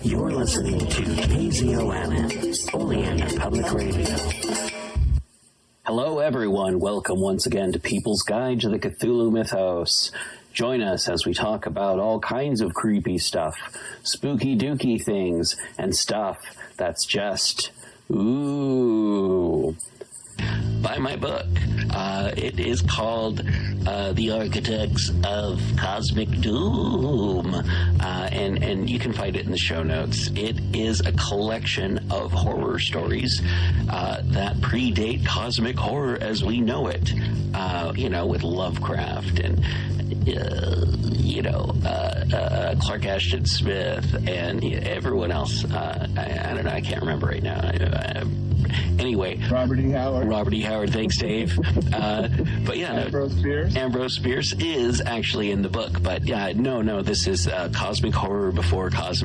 You're listening to KZOM, Oleander Public Radio. Hello, everyone. Welcome once again to People's Guide to the Cthulhu Mythos. Join us as we talk about all kinds of creepy stuff, spooky dooky things, and stuff that's just, ooh. Buy my book. It is called The Architects of Cosmic Doom, and you can find it in the show notes. It is a collection of horror stories that predate cosmic horror as we know it, with Lovecraft and Clark Ashton Smith and everyone else. I don't know, I can't remember right now. Anyway, Robert E. Howard. Thanks, Dave. But yeah, Ambrose Bierce is actually in the book. But yeah, no, this is cosmic horror before pulps,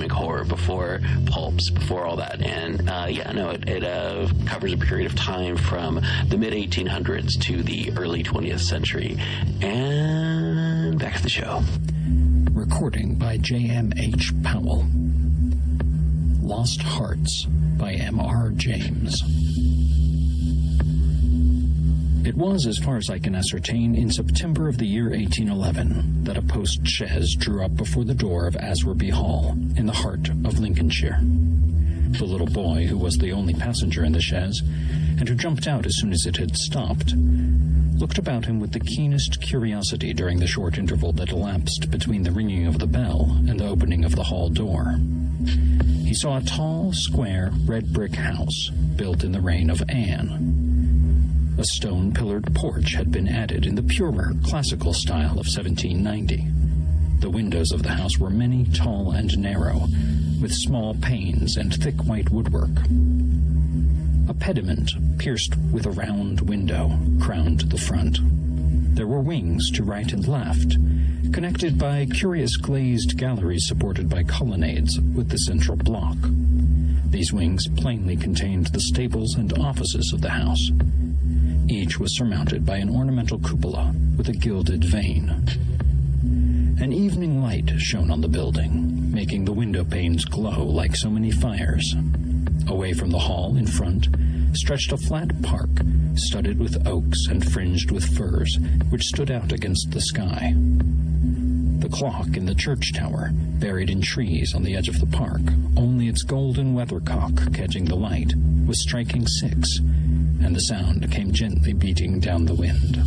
before all that. And it covers a period of time from the mid 1800s to the early 20th century. And back to the show. Recording by J.M.H. Powell. Lost Hearts by M.R. James. It was, as far as I can ascertain, in September of the year 1811 that a post-chaise drew up before the door of Aswarby Hall in the heart of Lincolnshire. The little boy, who was the only passenger in the chaise, and who jumped out as soon as it had stopped, looked about him with the keenest curiosity during the short interval that elapsed between the ringing of the bell and the opening of the hall door. He saw a tall, square, red-brick house built in the reign of Anne. A stone-pillared porch had been added in the purer, classical style of 1790. The windows of the house were many, tall, and narrow, with small panes and thick white woodwork. A pediment, pierced with a round window, crowned the front. There were wings to right and left, connected by curious glazed galleries supported by colonnades with the central block. These wings plainly contained the stables and offices of the house. Each was surmounted by an ornamental cupola with a gilded vane. An evening light shone on the building, making the window panes glow like so many fires. Away from the hall in front stretched a flat park, studded with oaks and fringed with firs, which stood out against the sky. The clock in the church tower, buried in trees on the edge of the park, only its golden weathercock catching the light, was striking 6, and the sound came gently beating down the wind.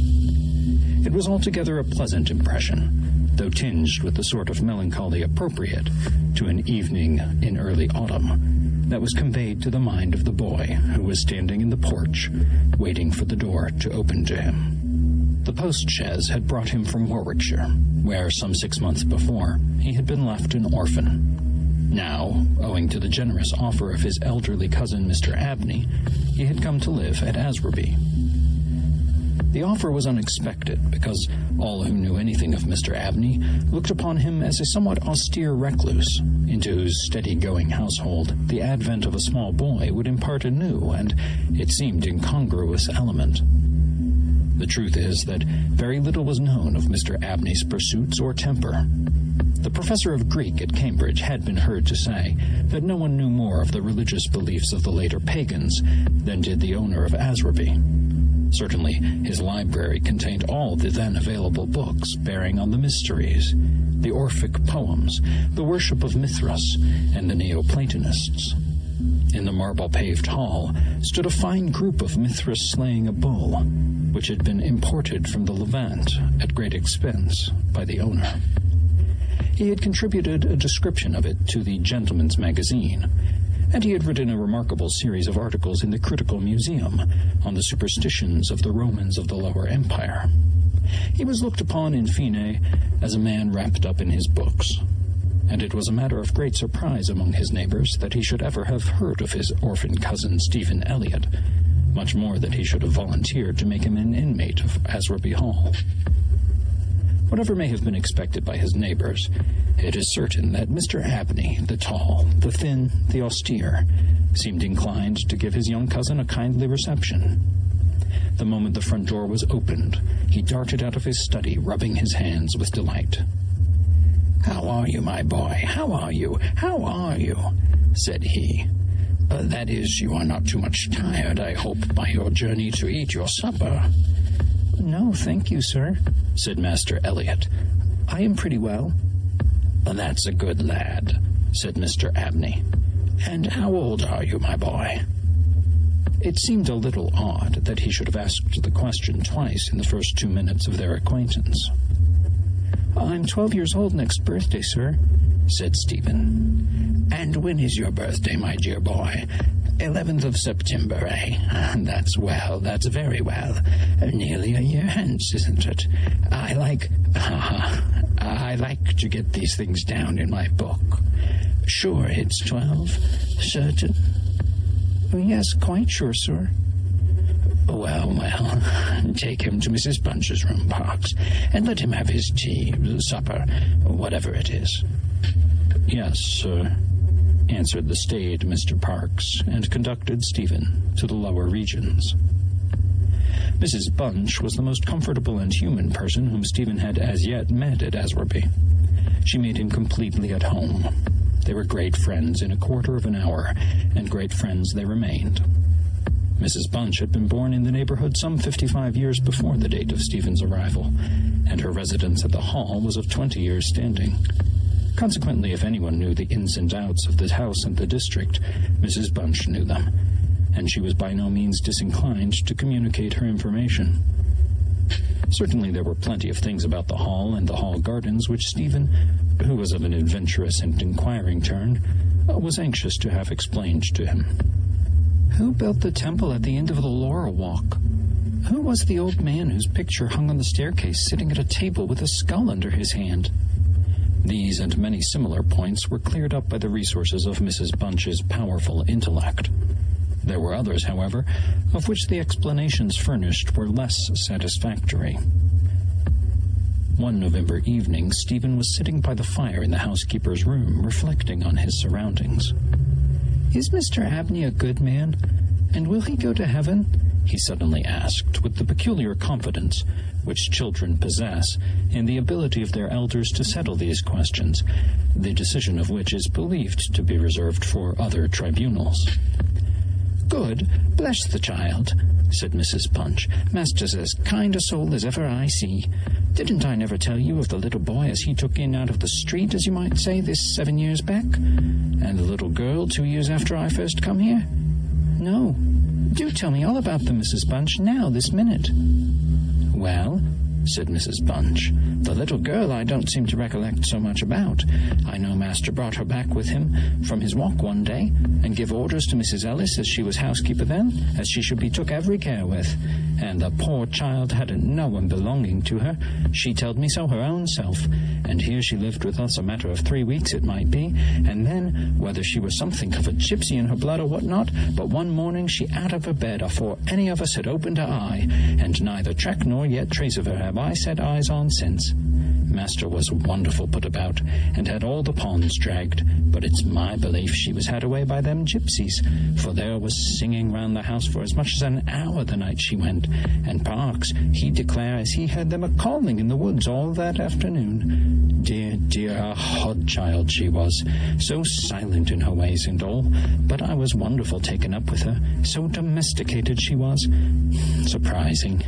It was altogether a pleasant impression, though tinged with the sort of melancholy appropriate to an evening in early autumn, that was conveyed to the mind of the boy who was standing in the porch, waiting for the door to open to him. The post-chaise had brought him from Warwickshire, where some 6 months before he had been left an orphan. Now, owing to the generous offer of his elderly cousin Mr. Abney, he had come to live at Aswarby. The offer was unexpected because all who knew anything of Mr. Abney looked upon him as a somewhat austere recluse, into whose steady-going household the advent of a small boy would impart a new and, it seemed, incongruous element. The truth is that very little was known of Mr. Abney's pursuits or temper. The professor of Greek at Cambridge had been heard to say that no one knew more of the religious beliefs of the later pagans than did the owner of Aswarby. Certainly, his library contained all the then available books bearing on the mysteries, the Orphic poems, the worship of Mithras, and the Neoplatonists. In the marble-paved hall stood a fine group of Mithras slaying a bull, which had been imported from the Levant at great expense by the owner. He had contributed a description of it to the Gentleman's Magazine, and he had written a remarkable series of articles in the Critical Museum on the superstitions of the Romans of the Lower Empire. He was looked upon, in fine, as a man wrapped up in his books, and it was a matter of great surprise among his neighbors that he should ever have heard of his orphan cousin Stephen Elliott, much more that he should have volunteered to make him an inmate of Aswarby Hall. Whatever may have been expected by his neighbors, it is certain that Mr. Abney, the tall, the thin, the austere, seemed inclined to give his young cousin a kindly reception. The moment the front door was opened, he darted out of his study, rubbing his hands with delight. "How are you, my boy? How are you? How are you?" said he. "That is, you are not too much tired, I hope, by your journey to eat your supper." "No, thank you, sir," said Master Elliot. "I am pretty well." "That's a good lad," said Mr. Abney. "And how old are you, my boy?" It seemed a little odd that he should have asked the question twice in the first 2 minutes of their acquaintance. "I'm 12 years old next birthday, sir," said Stephen. "And when is your birthday, my dear boy?" 11th of September, eh? That's well, that's very well. Nearly a year hence, isn't it? I like to get these things down in my book. Sure it's 12? Certain? Yes, quite sure, sir. Well, take him to Mrs. Bunch's room, Parks, and let him have his tea, supper, whatever it is. Yes, sir, answered the staid Mr. Parks, and conducted Stephen to the lower regions. Mrs. Bunch was the most comfortable and human person whom Stephen had as yet met at Aswarby. She made him completely at home. They were great friends in a quarter of an hour, and great friends they remained. Mrs. Bunch had been born in the neighborhood some 55 years before the date of Stephen's arrival, and her residence at the Hall was of 20 years' standing. Consequently, if anyone knew the ins and outs of the house and the district, Mrs. Bunch knew them, and she was by no means disinclined to communicate her information. Certainly there were plenty of things about the Hall and the Hall gardens which Stephen, who was of an adventurous and inquiring turn, was anxious to have explained to him. Who built the temple at the end of the Laurel Walk? Who was the old man whose picture hung on the staircase sitting at a table with a skull under his hand? These and many similar points were cleared up by the resources of Mrs. Bunch's powerful intellect. There were others, however, of which the explanations furnished were less satisfactory. One November evening, Stephen was sitting by the fire in the housekeeper's room, reflecting on his surroundings. "Is Mr. Abney a good man? And will he go to heaven?" he suddenly asked, with the peculiar confidence which children possess in the ability of their elders to settle these questions, the decision of which is believed to be reserved for other tribunals. "Good, bless the child," said Mrs. Bunch. "Master's as kind a soul as ever I see. Didn't I never tell you of the little boy as he took in out of the street, as you might say, this 7 years back? And the little girl 2 years after I first come here? No. Do tell me all about them, Mrs. Bunch, now, this minute." "Well," said Mrs. Bunch, "the little girl I don't seem to recollect so much about. I know Master brought her back with him from his walk one day, and give orders to Mrs. Ellis, as she was housekeeper then, as she should be took every care with. And the poor child hadn't no one belonging to her. She telled me so her own self. And here she lived with us a matter of 3 weeks, it might be, and then, whether she was something of a gypsy in her blood or what not, but one morning she out of her bed afore any of us had opened her eye, and neither track nor yet trace of her have I set eyes on since. Master was wonderful put about, and had all the ponds dragged, but it's my belief she was had away by them gypsies, for there was singing round the house for as much as an hour the night she went, and Parks, he declare as he heard them a-calling in the woods all that afternoon. Dear, dear, a odd child she was, so silent in her ways and all, but I was wonderful taken up with her, so domesticated she was. Surprising."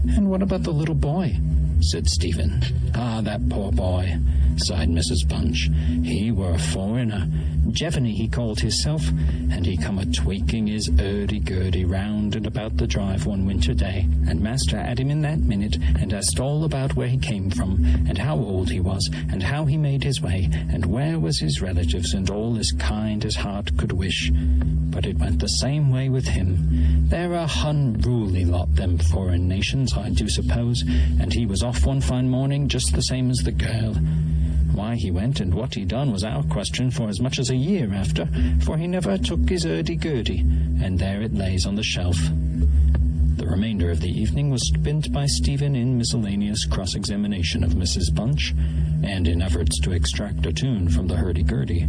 "And what about the little boy?" said Stephen. "Ah, that poor boy," sighed Mrs. Bunch. "He were a foreigner. Jevony he called hisself, and he come a-tweaking his hurdy-gurdy round and about the drive one winter day, and Master had him in that minute, and asked all about where he came from, and how old he was, and how he made his way, and where was his relatives, and all as kind as heart could wish. But it went the same way with him. They're a unruly lot, them foreign nations, I do suppose, and he was off one fine morning just the same as the girl. Why he went and what he done was our question for as much as a year after, for he never took his hurdy-gurdy, and there it lays on the shelf." The remainder of the evening was spent by Stephen in miscellaneous cross-examination of Mrs. Bunch, and in efforts to extract a tune from the hurdy-gurdy.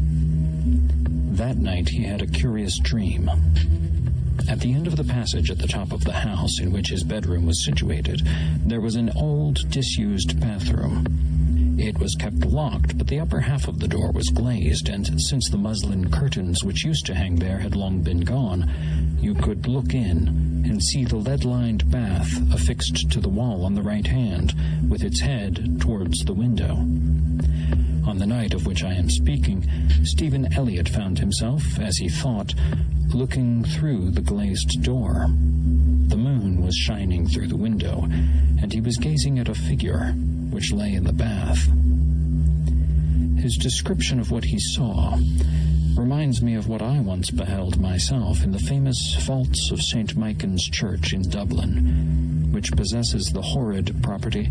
That night he had a curious dream. At the end of the passage at the top of the house in which his bedroom was situated, there was an old, disused bathroom. It was kept locked, but the upper half of the door was glazed, and since the muslin curtains which used to hang there had long been gone, you could look in and see the lead-lined bath affixed to the wall on the right hand, with its head towards the window. On the night of which I am speaking, Stephen Elliott found himself, as he thought, looking through the glazed door. The moon was shining through the window, and he was gazing at a figure which lay in the bath. His description of what he saw reminds me of what I once beheld myself in the famous vaults of St. Michan's Church in Dublin, which possesses the horrid property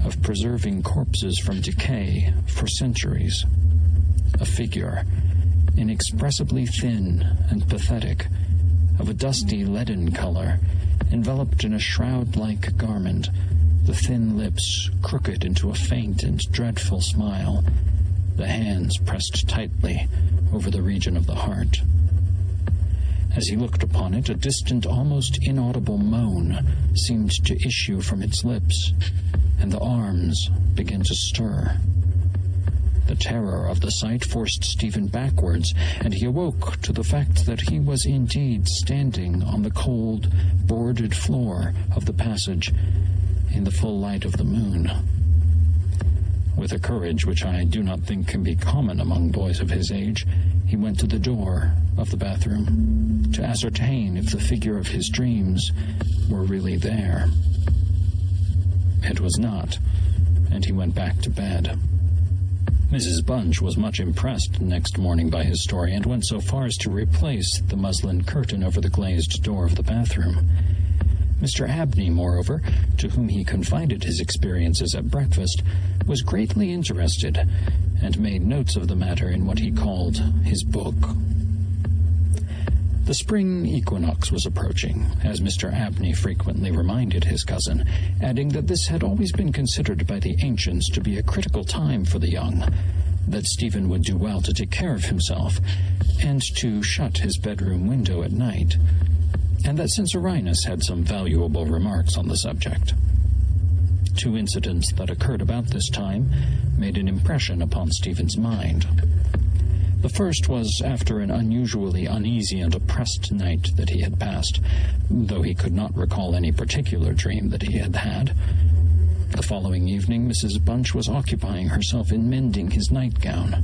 of preserving corpses from decay for centuries. A figure, inexpressibly thin and pathetic, of a dusty leaden color, enveloped in a shroud-like garment, the thin lips crooked into a faint and dreadful smile, the hands pressed tightly over the region of the heart. As he looked upon it, a distant, almost inaudible moan seemed to issue from its lips, and the arms began to stir. The terror of the sight forced Stephen backwards, and he awoke to the fact that he was indeed standing on the cold, boarded floor of the passage in the full light of the moon. With a courage which I do not think can be common among boys of his age, he went to the door of the bathroom to ascertain if the figure of his dreams were really there. It was not, and he went back to bed. Mrs. Bunch was much impressed next morning by his story, and went so far as to replace the muslin curtain over the glazed door of the bathroom. Mr. Abney, moreover, to whom he confided his experiences at breakfast, was greatly interested, and made notes of the matter in what he called his book. The spring equinox was approaching, as Mr. Abney frequently reminded his cousin, adding that this had always been considered by the ancients to be a critical time for the young, that Stephen would do well to take care of himself, and to shut his bedroom window at night, and that Censorinus had some valuable remarks on the subject. Two incidents that occurred about this time made an impression upon Stephen's mind. The first was after an unusually uneasy and oppressed night that he had passed, though he could not recall any particular dream that he had had. The following evening, Mrs. Bunch was occupying herself in mending his nightgown.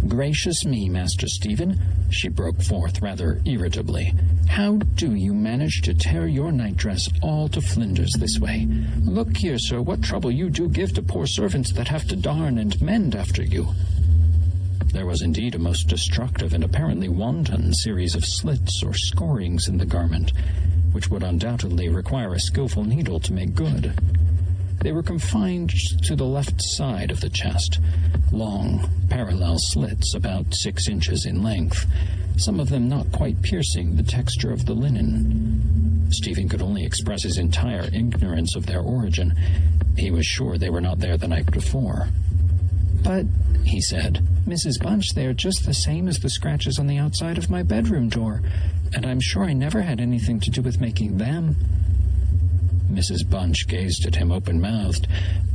"Gracious me, Master Stephen," she broke forth rather irritably. "How do you manage to tear your nightdress all to flinders this way? Look here, sir, what trouble you do give to poor servants that have to darn and mend after you." There was indeed a most destructive and apparently wanton series of slits or scorings in the garment, which would undoubtedly require a skillful needle to make good. They were confined to the left side of the chest, long, parallel slits about 6 inches in length, some of them not quite piercing the texture of the linen. Stephen could only express his entire ignorance of their origin. He was sure they were not there the night before. "But," he said, "Mrs. Bunch, they are just the same as the scratches on the outside of my bedroom door, and I'm sure I never had anything to do with making them." Mrs. Bunch gazed at him open-mouthed,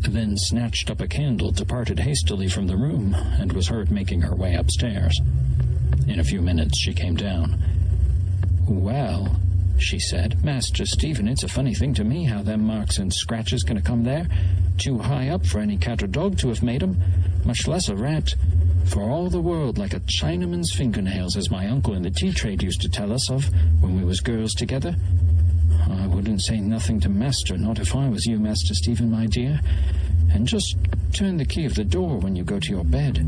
then snatched up a candle, departed hastily from the room, and was heard making her way upstairs. In a few minutes she came down. "Well," she said, "Master Stephen, it's a funny thing to me how them marks and scratches can come there. Too high up for any cat or dog to have made 'em, much less a rat. For all the world like a Chinaman's fingernails, as my uncle in the tea trade used to tell us of when we was girls together. I wouldn't say nothing to Master, not if I was you, Master Stephen, my dear. And just turn the key of the door when you go to your bed."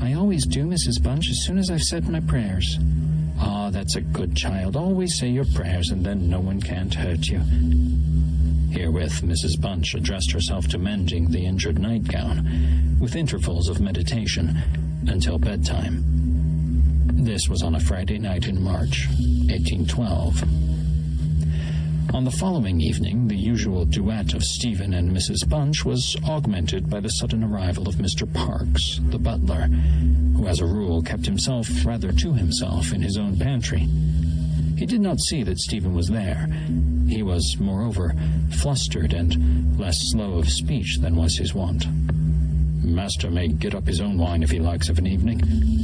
"I always do, Mrs. Bunch, as soon as I've said my prayers." "Ah, that's a good child. Always say your prayers, and then no one can't hurt you." Herewith Mrs. Bunch addressed herself to mending the injured nightgown, with intervals of meditation, until bedtime. This was on a Friday night in March, 1812. On the following evening, the usual duet of Stephen and Mrs. Bunch was augmented by the sudden arrival of Mr. Parks, the butler, who as a rule kept himself rather to himself in his own pantry. He did not see that Stephen was there. He was, moreover, flustered and less slow of speech than was his wont. "Master may get up his own wine if he likes of an evening,"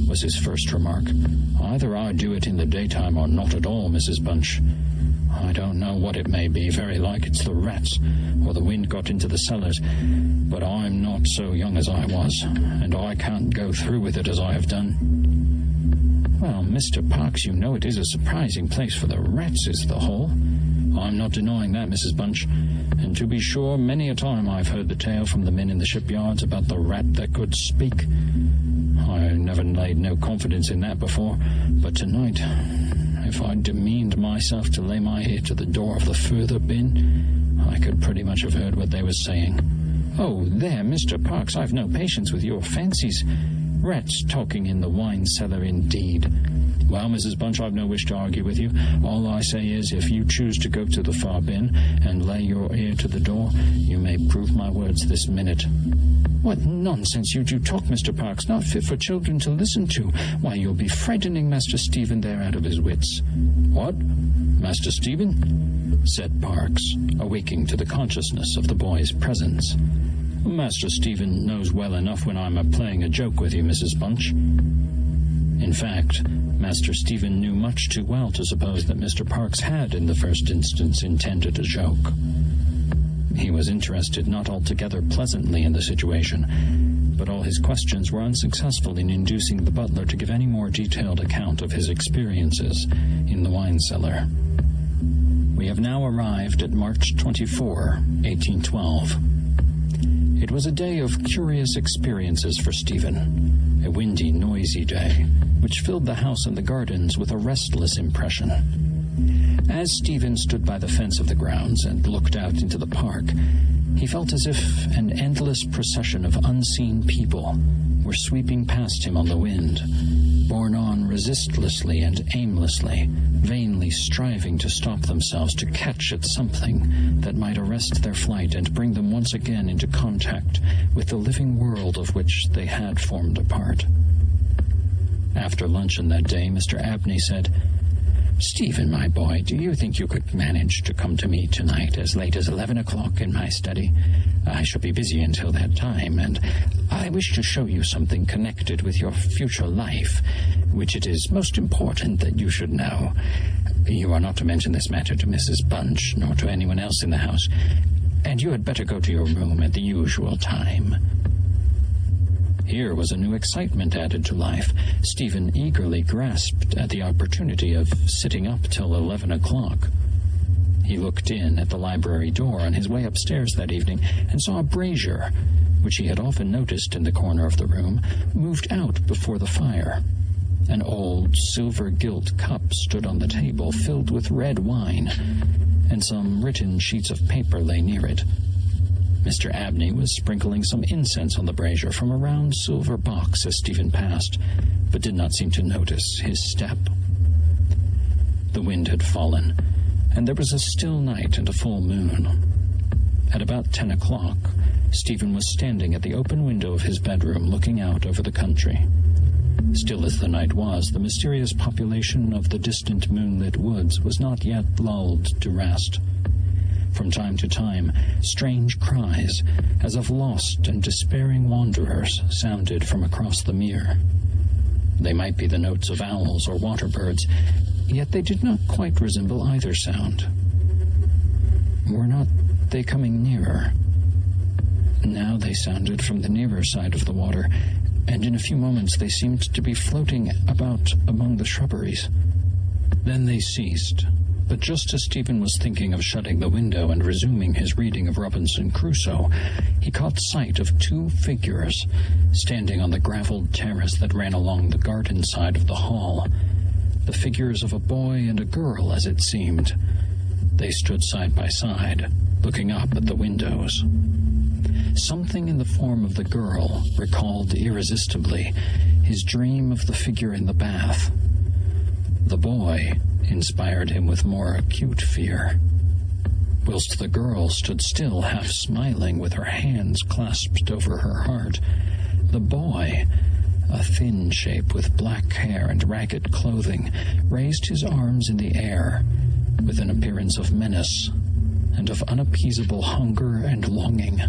was his first remark. "Either I do it in the daytime or not at all, Mrs. Bunch. I don't know what it may be. Very like it's the rats, or the wind got into the cellars. But I'm not so young as I was, and I can't go through with it as I have done." "Well, Mr. Parks, you know it is a surprising place for the rats, is the Hall." "I'm not denying that, Mrs. Bunch. And to be sure, many a time I've heard the tale from the men in the shipyards about the rat that could speak. I never laid no confidence in that before, but tonight, if I'd demeaned myself to lay my ear to the door of the further bin, I could pretty much have heard what they was saying." "Oh, there, Mr. Parks, I've no patience with your fancies. Rats talking in the wine cellar, indeed." "Well, Mrs. Bunch, I've no wish to argue with you. All I say is, if you choose to go to the far bin and lay your ear to the door, you may prove my words this minute." "What nonsense you do talk, Mr. Parks, not fit for children to listen to. Why, you'll be frightening Master Stephen there out of his wits." "What? Master Stephen?" said Parks, awaking to the consciousness of the boy's presence. "Master Stephen knows well enough when I'm playing a joke with you, Mrs. Bunch." In fact, Master Stephen knew much too well to suppose that Mr. Parks had, in the first instance, intended a joke. He was interested not altogether pleasantly in the situation, but all his questions were unsuccessful in inducing the butler to give any more detailed account of his experiences in the wine cellar. We have now arrived at March 24, 1812. It was a day of curious experiences for Stephen, a windy, noisy day, which filled the house and the gardens with a restless impression. As Stephen stood by the fence of the grounds and looked out into the park, he felt as if an endless procession of unseen people were sweeping past him on the wind, borne on resistlessly and aimlessly, vainly striving to stop themselves to catch at something that might arrest their flight and bring them once again into contact with the living world of which they had formed a part. After luncheon that day, Mr. Abney said, "Stephen, my boy, do you think you could manage to come to me tonight as late as 11 o'clock in my study? I shall be busy until that time, and I wish to show you something connected with your future life, which it is most important that you should know. You are not to mention this matter to Mrs. Bunch, nor to anyone else in the house, and you had better go to your room at the usual time." Here was a new excitement added to life. Stephen eagerly grasped at the opportunity of sitting up till 11 o'clock. He looked in at the library door on his way upstairs that evening and saw a brazier, which he had often noticed in the corner of the room, moved out before the fire. An old silver-gilt cup stood on the table filled with red wine, and some written sheets of paper lay near it. Mr. Abney was sprinkling some incense on the brazier from a round silver box as Stephen passed, but did not seem to notice his step. The wind had fallen, and there was a still night and a full moon. At about 10 o'clock, Stephen was standing at the open window of his bedroom looking out over the country. Still as the night was, the mysterious population of the distant moonlit woods was not yet lulled to rest. From time to time, strange cries, as of lost and despairing wanderers, sounded from across the mere. They might be the notes of owls or water birds, yet they did not quite resemble either sound. Were not they coming nearer? Now they sounded from the nearer side of the water, and in a few moments they seemed to be floating about among the shrubberies. Then they ceased. But just as Stephen was thinking of shutting the window and resuming his reading of Robinson Crusoe, he caught sight of two figures standing on the gravelled terrace that ran along the garden side of the hall. The figures of a boy and a girl, as it seemed. They stood side by side, looking up at the windows. Something in the form of the girl recalled irresistibly his dream of the figure in the bath. The boy inspired him with more acute fear, whilst the girl stood still, half smiling, with her hands clasped over her heart. The boy, a thin shape with black hair and ragged clothing, raised his arms in the air with an appearance of menace and of unappeasable hunger and longing.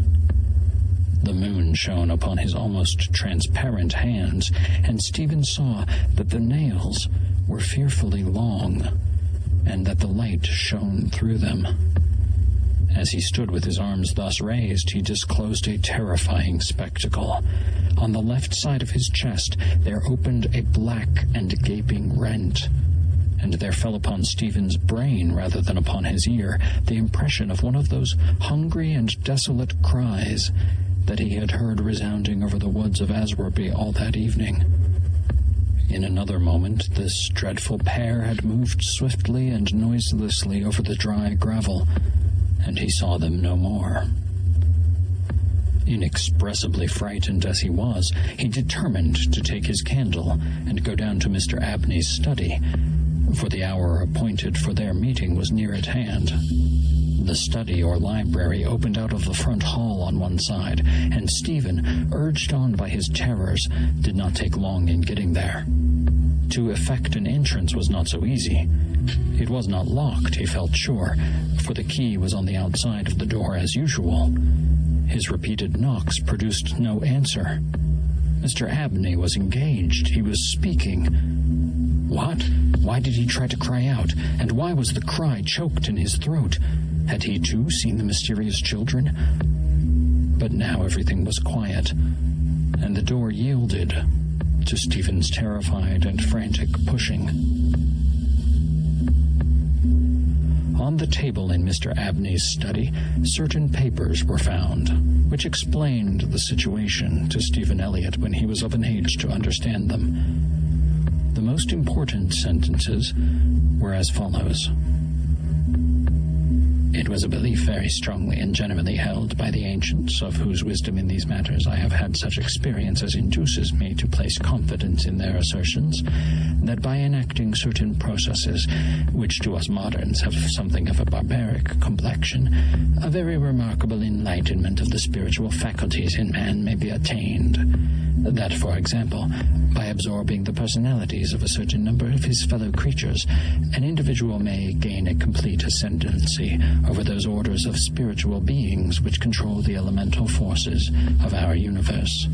The moon shone upon his almost transparent hands, and Stephen saw that the nails were fearfully long, and that the light shone through them. As he stood with his arms thus raised, he disclosed a terrifying spectacle. On the left side of his chest there opened a black and gaping rent, and there fell upon Stephen's brain, rather than upon his ear, the impression of one of those hungry and desolate cries that he had heard resounding over the woods of Aswarby all that evening. In another moment, this dreadful pair had moved swiftly and noiselessly over the dry gravel, and he saw them no more. Inexpressibly frightened as he was, he determined to take his candle and go down to Mr. Abney's study, for the hour appointed for their meeting was near at hand. The study or library opened out of the front hall on one side, and Stephen, urged on by his terrors, did not take long in getting there. To effect an entrance was not so easy. It was not locked, he felt sure, for the key was on the outside of the door as usual. His repeated knocks produced no answer. Mr. Abney was engaged. He was speaking. What? Why did he try to cry out? And why was the cry choked in his throat? Had he, too, seen the mysterious children? But now everything was quiet, and the door yielded to Stephen's terrified and frantic pushing. On the table in Mr. Abney's study, certain papers were found, which explained the situation to Stephen Elliott when he was of an age to understand them. The most important sentences were as follows. It was a belief very strongly and generally held by the ancients, of whose wisdom in these matters I have had such experience as induces me to place confidence in their assertions, that by enacting certain processes, which to us moderns have something of a barbaric complexion, a very remarkable enlightenment of the spiritual faculties in man may be attained. That, for example, by absorbing the personalities of a certain number of his fellow creatures, an individual may gain a complete ascendancy over those orders of spiritual beings which control the elemental forces of our universe.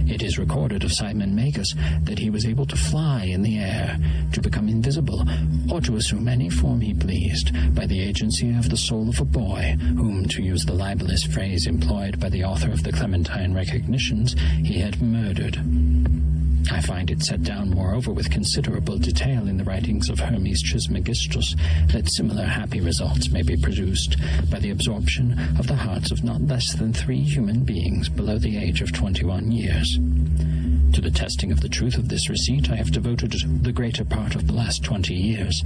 It is recorded of Simon Magus that he was able to fly in the air, to become invisible, or to assume any form he pleased, by the agency of the soul of a boy, whom, to use the libellous phrase employed by the author of the Clementine Recognitions, he had murdered. I find it set down, moreover, with considerable detail in the writings of Hermes Trismegistus, that similar happy results may be produced by the absorption of the hearts of not less than 3 human beings below the age of 21 years. To the testing of the truth of this receipt I have devoted the greater part of the last 20 years,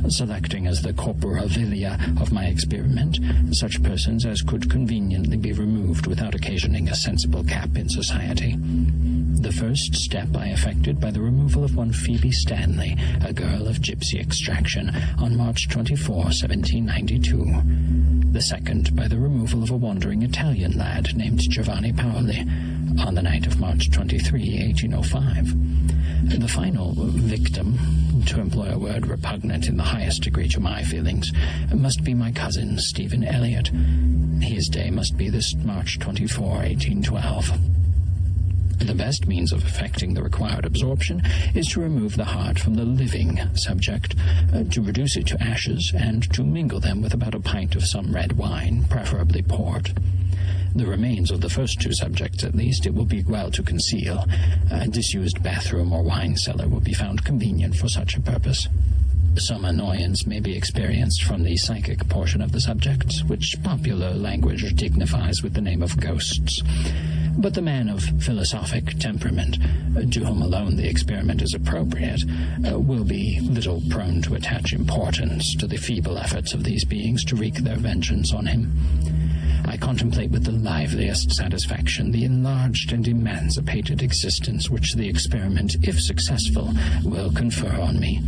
selecting as the corpora vilia of my experiment such persons as could conveniently be removed without occasioning a sensible gap in society. The first step I effected by the removal of one Phoebe Stanley, a girl of gypsy extraction, on March 24, 1792. The second by the removal of a wandering Italian lad named Giovanni Paoli, on the night of March 23, 1805. The final victim, to employ a word repugnant in the highest degree to my feelings, must be my cousin, Stephen Elliott. His day must be this March 24, 1812. The best means of effecting the required absorption is to remove the heart from the living subject, to reduce it to ashes, and to mingle them with about a pint of some red wine, preferably port. The remains of the first 2 subjects, at least, it will be well to conceal. A disused bathroom or wine cellar will be found convenient for such a purpose. Some annoyance may be experienced from the psychic portion of the subjects, which popular language dignifies with the name of ghosts. But the man of philosophic temperament, to whom alone the experiment is appropriate, will be little prone to attach importance to the feeble efforts of these beings to wreak their vengeance on him. I contemplate with the liveliest satisfaction the enlarged and emancipated existence which the experiment, if successful, will confer on me,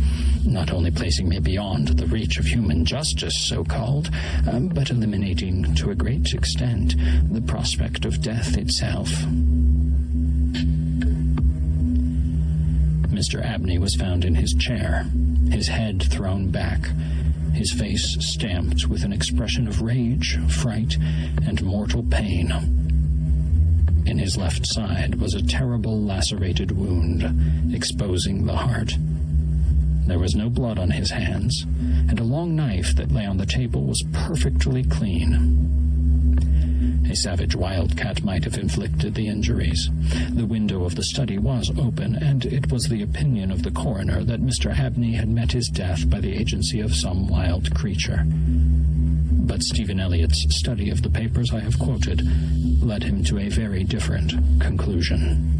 not only placing me beyond the reach of human justice, so-called, but eliminating to a great extent the prospect of death itself. Mr. Abney was found in his chair, his head thrown back, his face stamped with an expression of rage, fright, and mortal pain. In his left side was a terrible lacerated wound, exposing the heart. There was no blood on his hands, and a long knife that lay on the table was perfectly clean. A savage wildcat might have inflicted the injuries. The window of the study was open, and it was the opinion of the coroner that Mr. Abney had met his death by the agency of some wild creature. But Stephen Elliott's study of the papers I have quoted led him to a very different conclusion.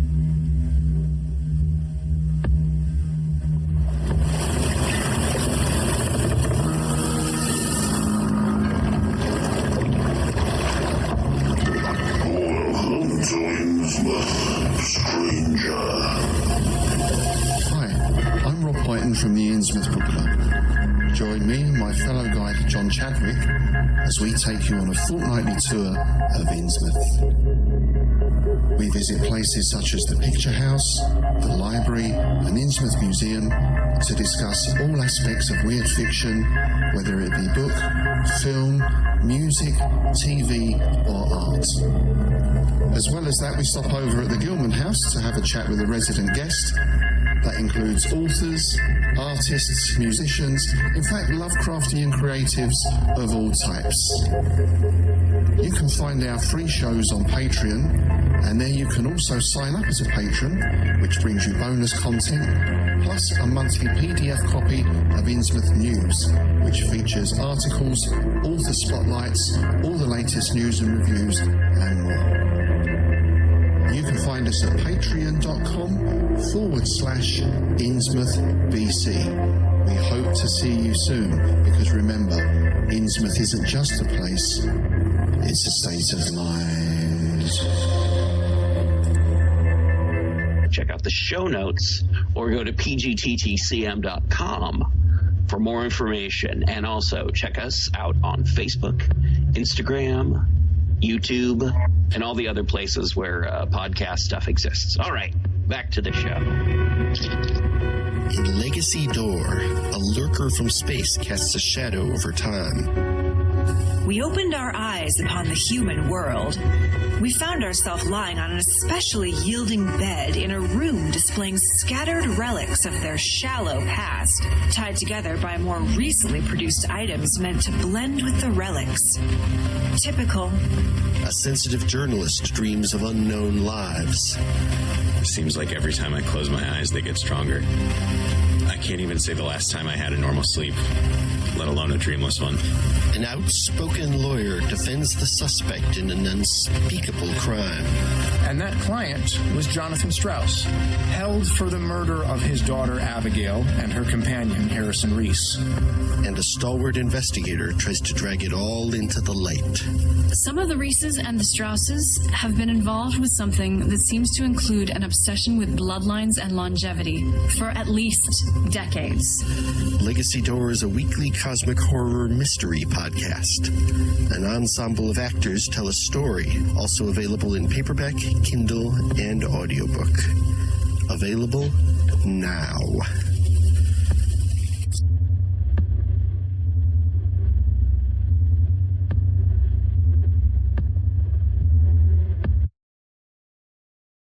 From the Innsmouth Book Club. Join me and my fellow guide John Chadwick as we take you on a fortnightly tour of Innsmouth. We visit places such as the Picture House, the Library and Innsmouth Museum to discuss all aspects of weird fiction, whether it be book, film, music, TV or art. As well as that, we stop over at the Gilman House to have a chat with a resident guest. That includes authors, artists, musicians, in fact Lovecraftian creatives of all types. You can find our free shows on Patreon, and there you can also sign up as a patron, which brings you bonus content, plus a monthly PDF copy of Innsmouth News, which features articles, author spotlights, all the latest news and reviews, and more. You can find us at patreon.com/InnsmouthBC. We hope to see you soon, because remember, Innsmouth isn't just a place, it's a state of mind. Check out the show notes or go to pgttcm.com for more information. And also check us out on Facebook, Instagram, YouTube, and all the other places where podcast stuff exists. All right, back to the show. In Legacy Door, a lurker from space casts a shadow over time. We opened our eyes upon the human world. We found ourselves lying on an especially yielding bed in a room displaying scattered relics of their shallow past, tied together by more recently produced items meant to blend with the relics. Typical. A sensitive journalist dreams of unknown lives. Seems like every time I close my eyes, they get stronger. I can't even say the last time I had a normal sleep, let alone a dreamless one. An outspoken lawyer defends the suspect in an unspeakable crime. And that client was Jonathan Strauss, held for the murder of his daughter Abigail and her companion Harrison Reese. And a stalwart investigator tries to drag it all into the light. Some of the Reeses and the Strausses have been involved with something that seems to include an obsession with bloodlines and longevity for at least decades. Legacy Door is a weekly cosmic horror mystery podcast. An ensemble of actors tell a story, also available in paperback, Kindle, and audiobook. Available now.